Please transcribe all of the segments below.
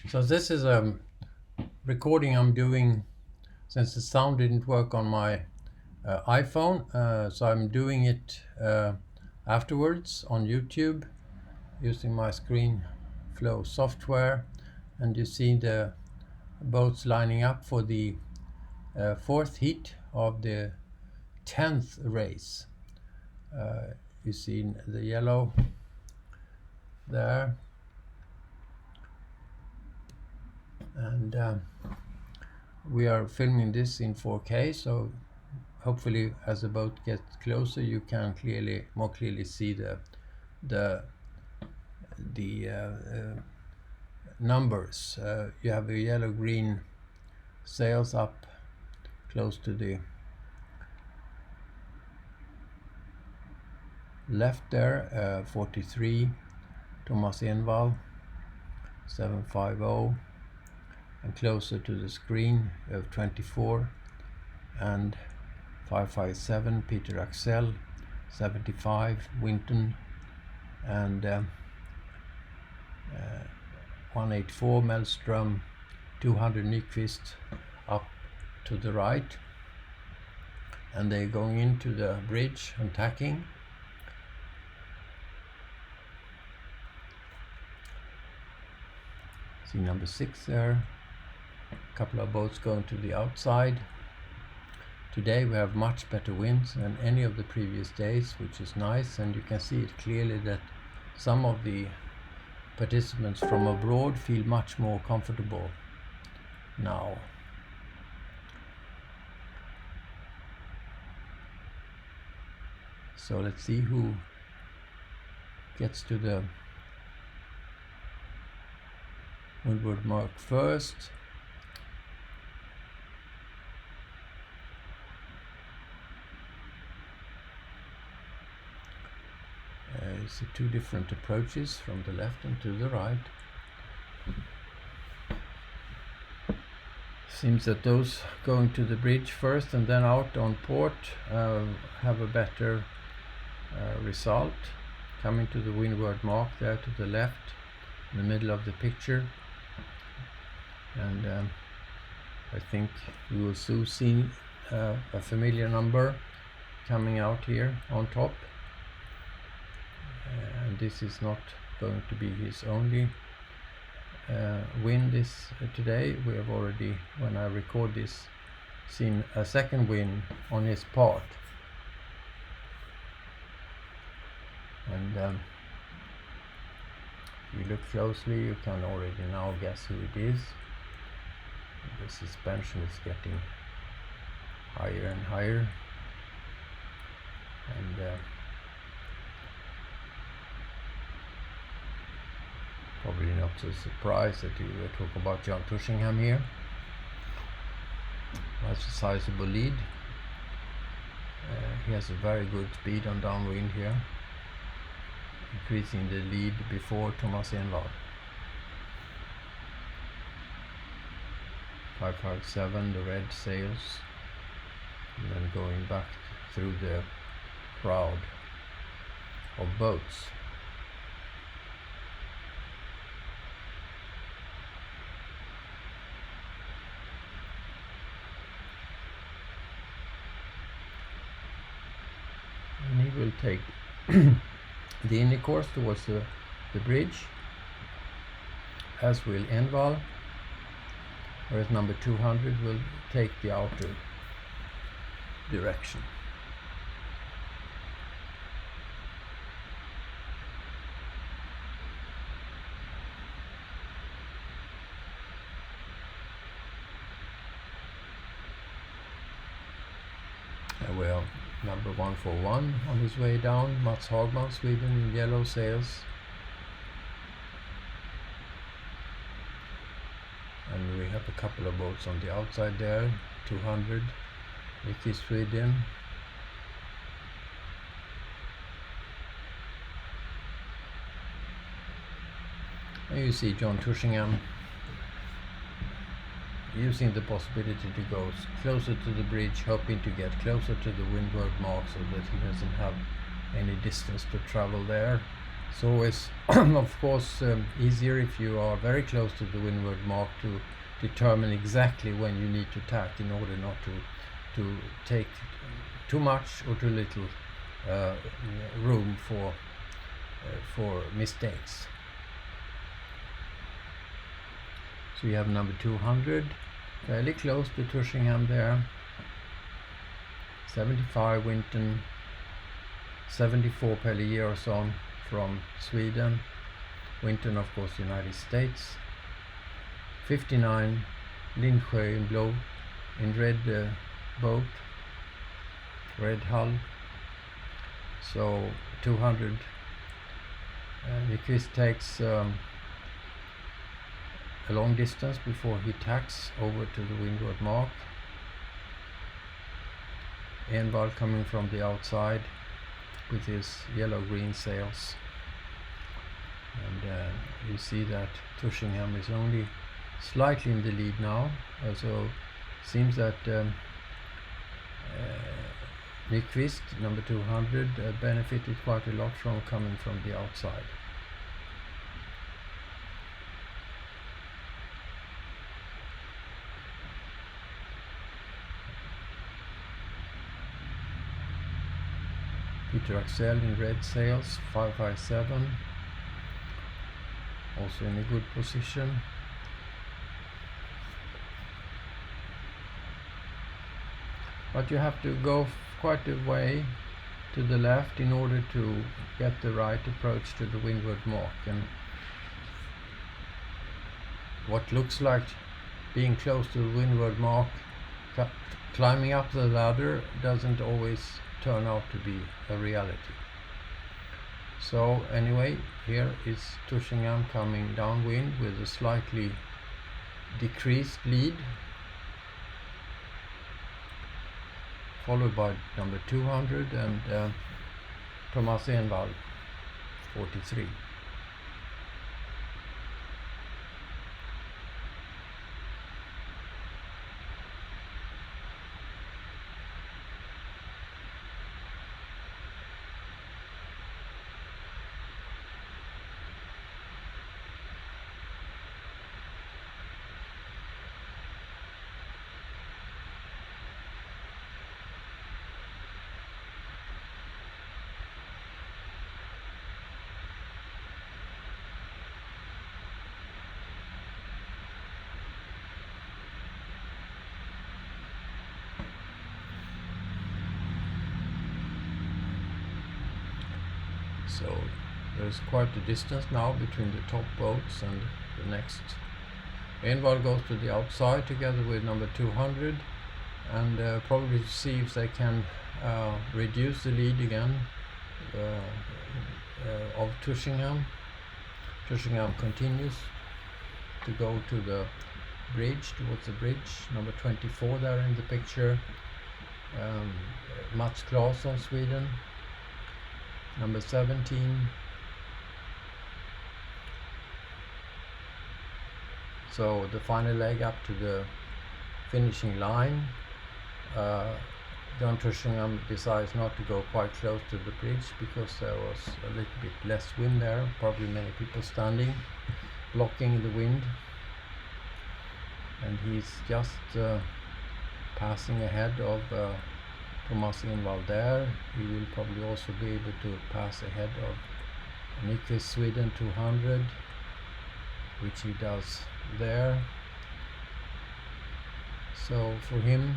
So this is a recording I'm doing since the sound didn't work on my iPhone. So I'm doing it afterwards on YouTube using my ScreenFlow software. And you see the boats lining up for the fourth heat of the 10th race. You see the yellow there. And we are filming this in 4K, so hopefully as the boat gets closer you can more clearly see the numbers. You have the yellow-green sails up close to the left there, 43 Thomas Envall 750, and closer to the screen of 24 and 557 Peter Axel 75 Winton, and 184 Maelstrom 200 Nyquist up to the right, and they're going into the bridge and tacking. See number 6 there. A couple of boats going to the outside. Today we have much better winds than any of the previous days, which is nice, and you can see it clearly that some of the participants from abroad feel much more comfortable now. So let's see who gets to the windward mark first. You see two different approaches from the left and to the right. Seems that those going to the bridge first and then out on port have a better result. Coming to the windward mark there to the left in the middle of the picture, and I think we will soon see a familiar number coming out here on top. And this is not going to be his only win this today. We have already, when I record this, seen a second win on his part. And if you look closely, you can already now guess who it is. The suspension is getting higher and higher, and probably not so surprised that you were talking about John Tushingham here. That's a sizable lead. He has a very good speed on downwind here, increasing the lead before Thomas Envall. 557, the red sails, and then going back through the crowd of boats. And he will take the inner course towards the bridge, as will Envall, whereas number 200 will take the outer direction. And we have number 141 on his way down, Mats Hagman, Sweden, in yellow sails. And we have a couple of boats on the outside there, 200, Vicky, Sweden. And you see John Tushingham using the possibility to go closer to the bridge, hoping to get closer to the windward mark so that he doesn't have any distance to travel there. So it's of course easier if you are very close to the windward mark to determine exactly when you need to tack in order not to take too much or too little room for mistakes. So you have number 200, fairly close to Tushingham there. 75 Winton, 74 Pellier from Sweden. Winton, of course, United States. 59 Lindsjö in blue, in red boat, red hull. So 200. Nyquist takes a long distance before he tacks over to the windward mark. Envall coming from the outside with his yellow-green sails, and you see that Tushingham is only slightly in the lead now. So seems that Nyquist, number 200, benefited quite a lot from coming from the outside. Peter Axel in red sails, 557, also in a good position. But you have to go quite a way to the left in order to get the right approach to the windward mark, and what looks like being close to the windward mark, climbing up the ladder, doesn't always turn out to be a reality. So anyway, here is Tushingham coming downwind with a slightly decreased lead, followed by number 200 and Thomas Envall, 43. So there's quite a distance now between the top boats and the next. Envall goes to the outside together with number 200 and probably see if they can reduce the lead again of Tushingham. Tushingham continues to go to the bridge, towards the bridge, number 24 there in the picture. Mats Claesson, Sweden, number 17. So the final leg up to the finishing line. John Tushingham decides not to go quite close to the bridge because there was a little bit less wind there, probably many people standing, blocking the wind. And he's just passing ahead of Thomas Envall there. He will probably also be able to pass ahead of Nyquist, Sweden, 200, which he does there. So for him,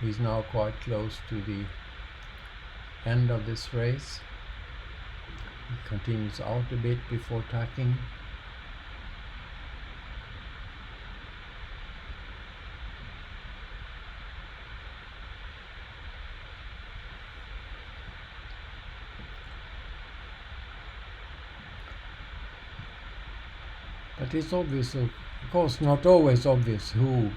he's now quite close to the end of this race. He continues out a bit before tacking. But it's obvious, of course, not always obvious who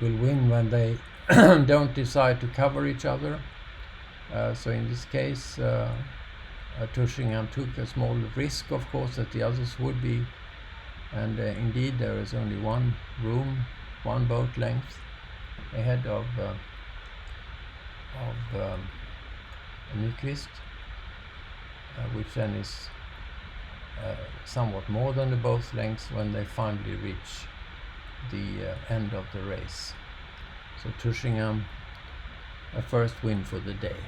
will win when they don't decide to cover each other. So in this case, Tushingham took a small risk, of course, that the others would be. And indeed, there is only one room, one boat length ahead of Nyquist. which then is somewhat more than the both lengths when they finally reach the end of the race. So Tushingham, a first win for the day.